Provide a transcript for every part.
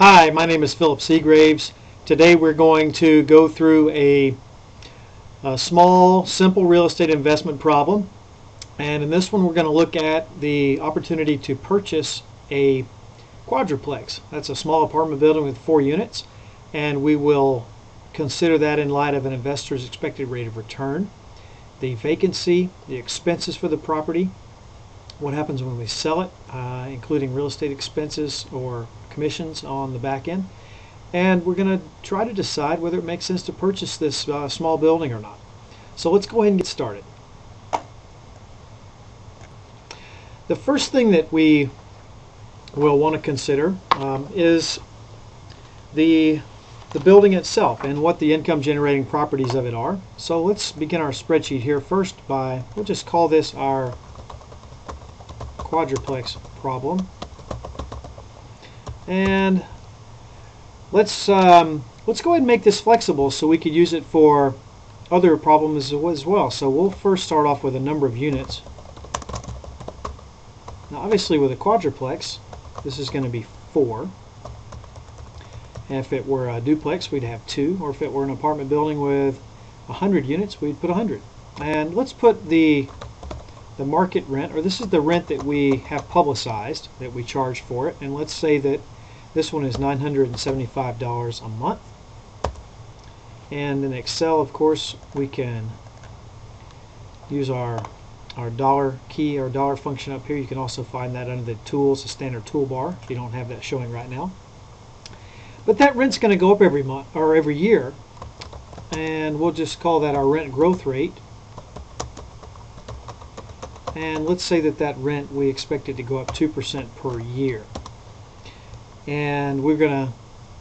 Hi, my name is Philip Seagraves. Today we're going to go through a small, simple real estate investment problem. And in this one we're going to look at the opportunity to purchase a quadruplex. That's a small apartment building with 4 units. And we will consider that in light of an investor's expected rate of return, the vacancy, the expenses for the property, what happens when we sell it, including real estate expenses or commissions on the back end. And we're going to try to decide whether it makes sense to purchase this small building or not. So let's go ahead and get started. The first thing that we will want to consider is the building itself and what the income generating properties of it are. So let's begin our spreadsheet here first we'll just call this our quadruplex problem. And let's go ahead and make this flexible so we could use it for other problems as well. So we'll first start off with a number of units. Now obviously with a quadruplex this is going to be 4. And if it were a duplex we'd have 2, or if it were an apartment building with 100 units we'd put 100. And let's put the market rent, or this is the rent that we have publicized that we charge for it, and let's say that this one is $975 a month. And in Excel, of course, we can use our dollar key, our dollar function up here. You can also find that under the tools, the standard toolbar, if you don't have that showing right now. But that rent's going to go up every month or every year, and we'll just call that our rent growth rate. And let's say that rent we expect it to go up 2% per year. And we're going to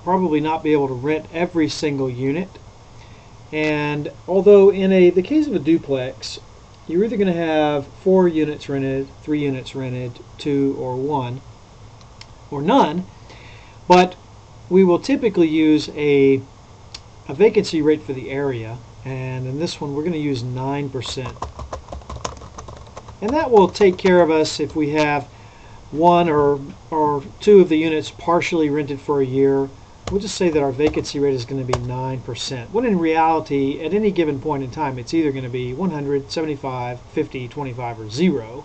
probably not be able to rent every single unit. And although in the case of a duplex, you're either going to have 4 units rented, 3 units rented, 2 or 1, or none. But we will typically use a vacancy rate for the area. And in this one, we're going to use 9%. And that will take care of us if we have 1 or 2 of the units partially rented for a year. We'll just say that our vacancy rate is going to be 9%. When in reality, at any given point in time, it's either going to be 100, 75, 50, 25, or 0.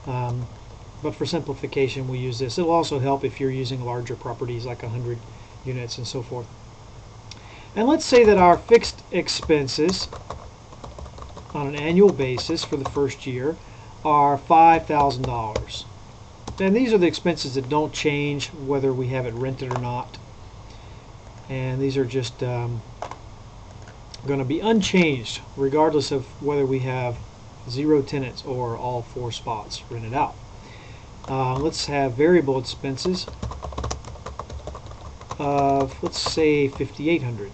But for simplification, we use this. It'll also help if you're using larger properties like 100 units and so forth. And let's say that our fixed expenses on an annual basis for the first year are $5,000. And these are the expenses that don't change whether we have it rented or not. And these are just going to be unchanged regardless of whether we have 0 tenants or all 4 spots rented out. Let's have variable expenses of, let's say, $5,800.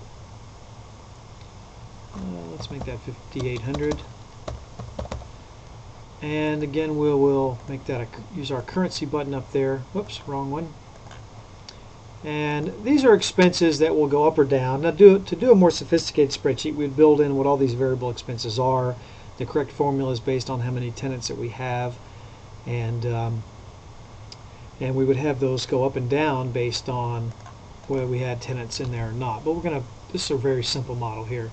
Let's make that $5,800. And again, we'll make that use our currency button up there. Whoops, wrong one. And these are expenses that will go up or down. Now, to do a more sophisticated spreadsheet, we'd build in what all these variable expenses are. The correct formula is based on how many tenants that we have, and we would have those go up and down based on whether we had tenants in there or not. But this is a very simple model here.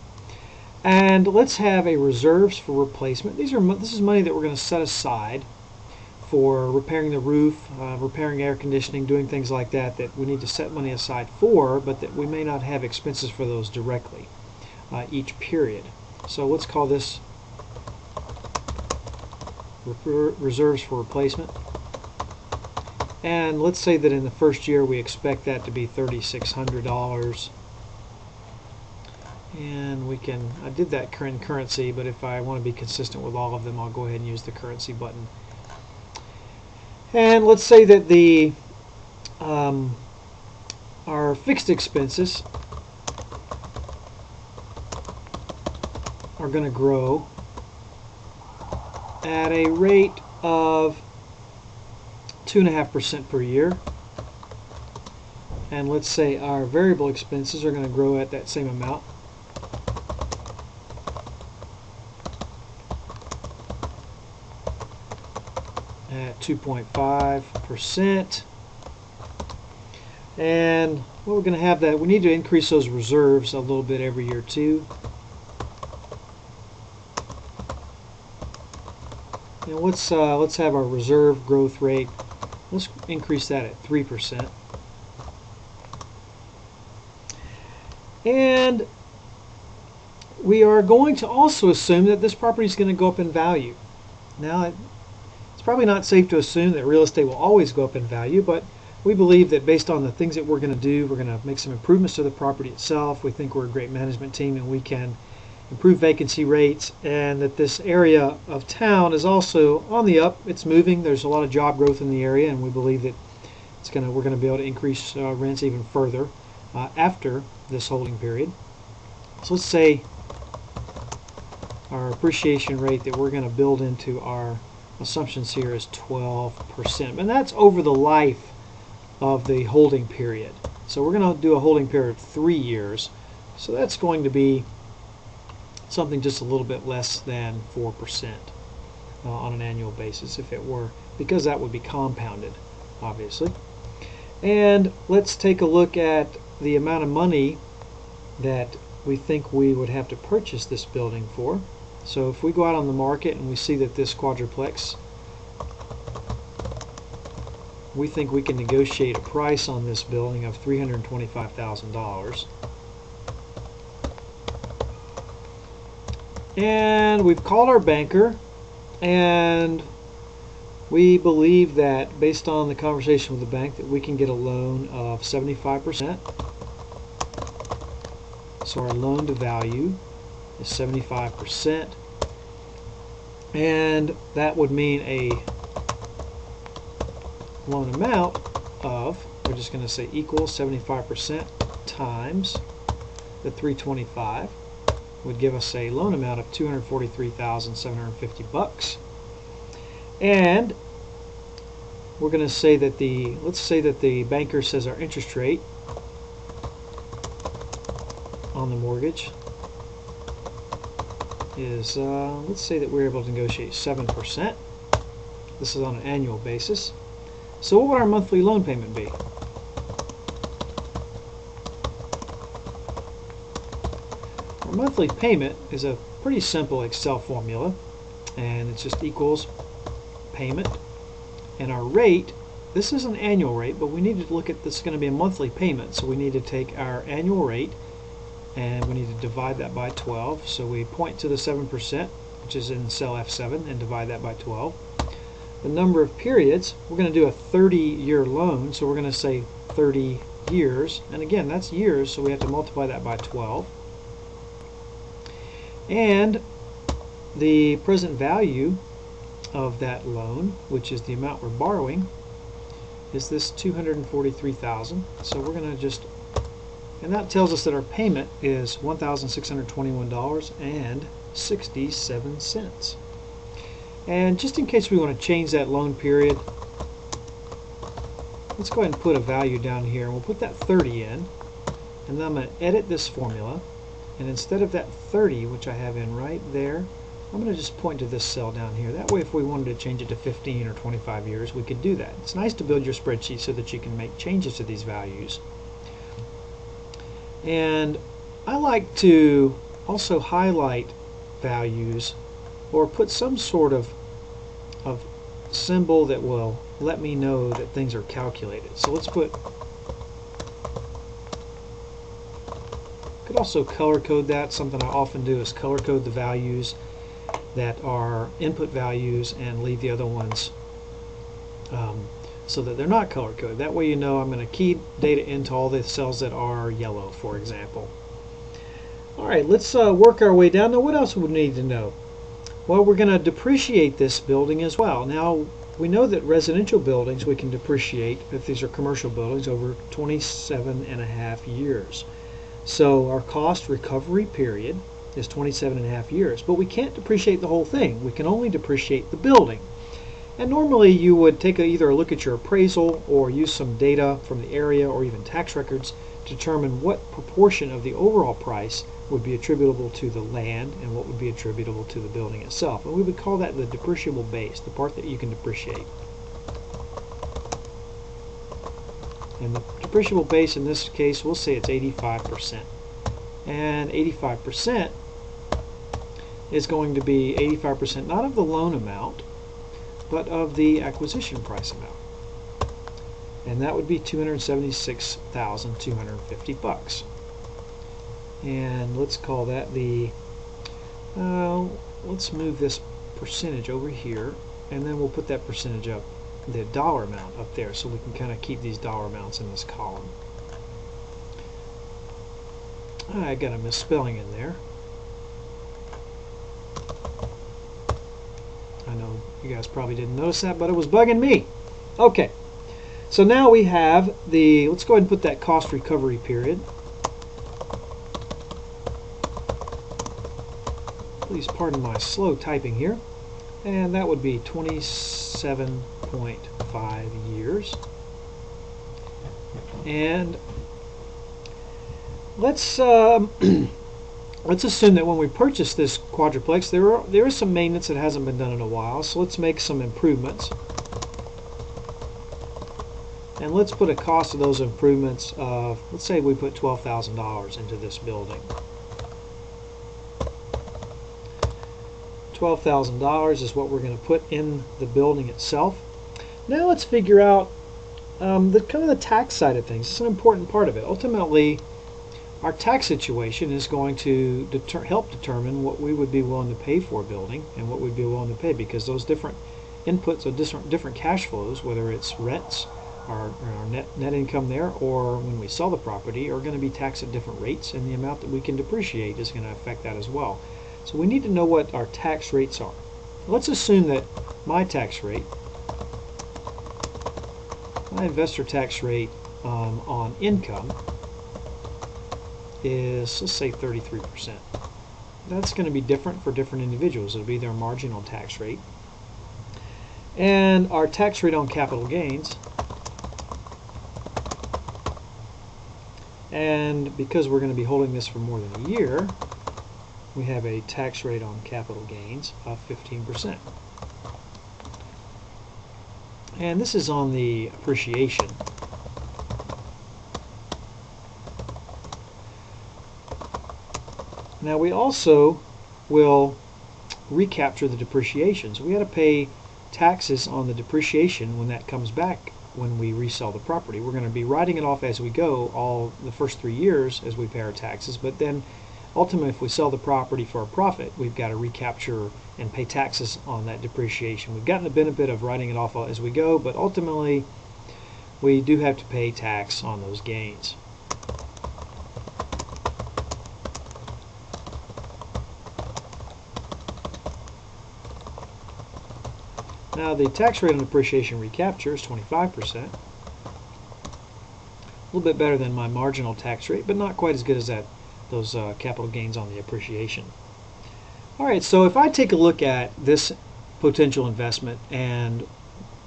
And let's have a reserves for replacement. This is money that we're going to set aside for repairing the roof, repairing air conditioning, doing things like that we need to set money aside for, but that we may not have expenses for those directly each period. So let's call this reserves for replacement. And let's say that in the first year we expect that to be $3,600. And I did that current currency, but if I want to be consistent with all of them, I'll go ahead and use the currency button. And let's say that our fixed expenses are going to grow at a rate of 2.5% per year. And let's say our variable expenses are going to grow at that same amount. at 2.5%. And what we're going to have that we need to increase those reserves a little bit every year too. And let's have our reserve growth rate. Let's increase that at 3%. And we are going to also assume that this property is going to go up in value. Now, it's probably not safe to assume that real estate will always go up in value, but we believe that based on the things that we're going to do, we're going to make some improvements to the property itself. We think we're a great management team and we can improve vacancy rates, and that this area of town is also on the up. It's moving. There's a lot of job growth in the area, and we believe that we're going to be able to increase rents even further after this holding period. So let's say our appreciation rate that we're going to build into our assumptions here is 12%, and that's over the life of the holding period. So we're going to do a holding period of 3 years, so that's going to be something just a little bit less than 4% on an annual basis if it were, because that would be compounded, obviously. And let's take a look at the amount of money that we think we would have to purchase this building for. So if we go out on the market and we see that this quadruplex, we think we can negotiate a price on this building of $325,000. And we've called our banker, and we believe that based on the conversation with the bank that we can get a loan of 75%. So our loan to value is 75%, and that would mean a loan amount of, we're just going to say equals 75% times the 325 would give us a loan amount of $243,750. And we're going to say that let's say that the banker says our interest rate on the mortgage is, let's say that we're able to negotiate 7%. This is on an annual basis. So what would our monthly loan payment be? Our monthly payment is a pretty simple Excel formula, and it just equals payment, and our rate, this is an annual rate, but we need to look at this is going to be a monthly payment, so we need to take our annual rate and we need to divide that by 12. So we point to the 7%, which is in cell F7, and divide that by 12. The number of periods, we're going to do a 30-year loan, so we're going to say 30 years, and again that's years, so we have to multiply that by 12. And the present value of that loan, which is the amount we're borrowing, is this $243,000. So we're going to just, and that tells us that our payment is $1,621.67. And just in case we want to change that loan period, let's go ahead and put a value down here, and we'll put that 30 in, and then I'm going to edit this formula, and instead of that 30, which I have in right there, I'm going to just point to this cell down here. That way if we wanted to change it to 15 or 25 years, we could do that. It's nice to build your spreadsheet so that you can make changes to these values. And I like to also highlight values or put some sort of symbol that will let me know that things are calculated. So let's put, could also color code that. Something I often do is color code the values that are input values and leave the other ones so that they're not color coded. That way you know I'm going to key data into all the cells that are yellow, for example. Alright, let's work our way down. Now what else would we need to know? Well, we're going to depreciate this building as well. Now we know that residential buildings we can depreciate, if these are commercial buildings, over 27.5 years. So our cost recovery period is 27.5 years, but we can't depreciate the whole thing. We can only depreciate the building. And normally you would take either a look at your appraisal or use some data from the area or even tax records to determine what proportion of the overall price would be attributable to the land and what would be attributable to the building itself. And we would call that the depreciable base, the part that you can depreciate. And the depreciable base in this case, we'll say it's 85%. And 85% is going to be 85% not of the loan amount, but of the acquisition price amount. And that would be $276,250. And let's call that the, let's move this percentage over here, and then we'll put that percentage up, the dollar amount up there, so we can kind of keep these dollar amounts in this column. I got a misspelling in there. I know you guys probably didn't notice that, but it was bugging me. Okay, so now we have the, let's go ahead and put that cost recovery period. Please pardon my slow typing here. And that would be 27.5 years. And let's let's assume that when we purchase this quadruplex, there is some maintenance that hasn't been done in a while. So let's make some improvements. And let's put a cost of those improvements of, let's say we put $12,000 into this building. $12,000 is what we're going to put in the building itself. Now let's figure out the kind of the tax side of things. It's an important part of it. Ultimately, our tax situation is going to help determine what we would be willing to pay for a building and what we'd be willing to pay, because those different inputs of different cash flows, whether it's rents, our net income there, or when we sell the property, are going to be taxed at different rates, and the amount that we can depreciate is going to affect that as well. So we need to know what our tax rates are. Let's assume that my tax rate, my investor tax rate on income is, let's say, 33%. That's going to be different for different individuals. It'll be their marginal tax rate. And our tax rate on capital gains, and because we're going to be holding this for more than a year, we have a tax rate on capital gains of 15%. And this is on the appreciation. Now we also will recapture the depreciation. So we got to pay taxes on the depreciation when that comes back when we resell the property. We're going to be writing it off as we go all the first 3 years as we pay our taxes, but then ultimately, if we sell the property for a profit, we've got to recapture and pay taxes on that depreciation. We've gotten the benefit of writing it off as we go, but ultimately, we do have to pay tax on those gains. Now, the tax rate on depreciation recapture is 25%. A little bit better than my marginal tax rate, but not quite as good as that. Those capital gains on the appreciation. Alright, so if I take a look at this potential investment and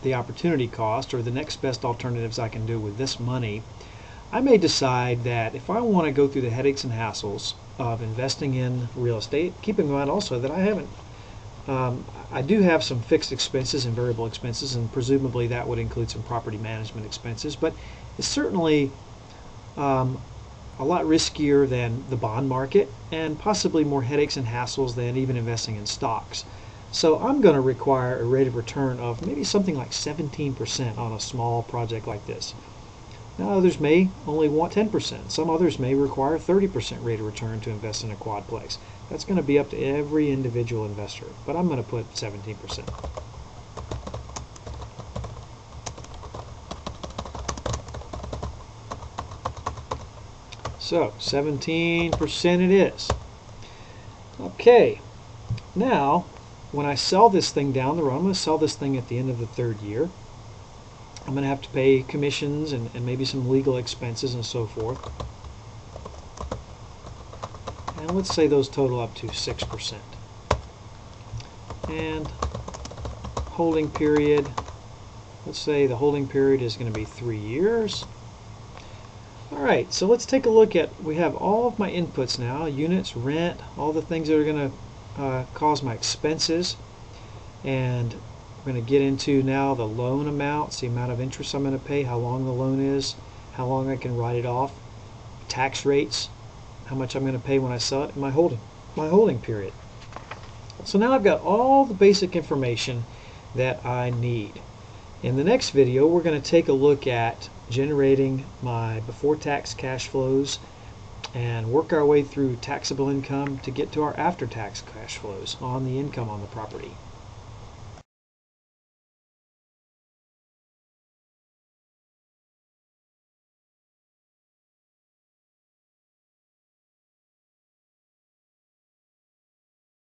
the opportunity cost, or the next best alternatives I can do with this money, I may decide that if I want to go through the headaches and hassles of investing in real estate, keeping in mind also that I do have some fixed expenses and variable expenses, and presumably that would include some property management expenses, but it's certainly a lot riskier than the bond market, and possibly more headaches and hassles than even investing in stocks. So I'm going to require a rate of return of maybe something like 17% on a small project like this. Now others may only want 10%. Some others may require 30% rate of return to invest in a quadplex. That's going to be up to every individual investor, but I'm going to put 17%. So 17% it is. Okay, now when I sell this thing down the road, I'm going to sell this thing at the end of the 3rd year. I'm going to have to pay commissions and maybe some legal expenses and so forth. And let's say those total up to 6%. And holding period, let's say the holding period is going to be 3 years. Alright, so let's take a look at, we have all of my inputs now, units, rent, all the things that are going to cause my expenses. And we're going to get into now the loan amounts, the amount of interest I'm going to pay, how long the loan is, how long I can write it off, tax rates, how much I'm going to pay when I sell it, and my holding period. So now I've got all the basic information that I need. In the next video, we're going to take a look at generating my before tax cash flows and work our way through taxable income to get to our after tax cash flows on the income on the property.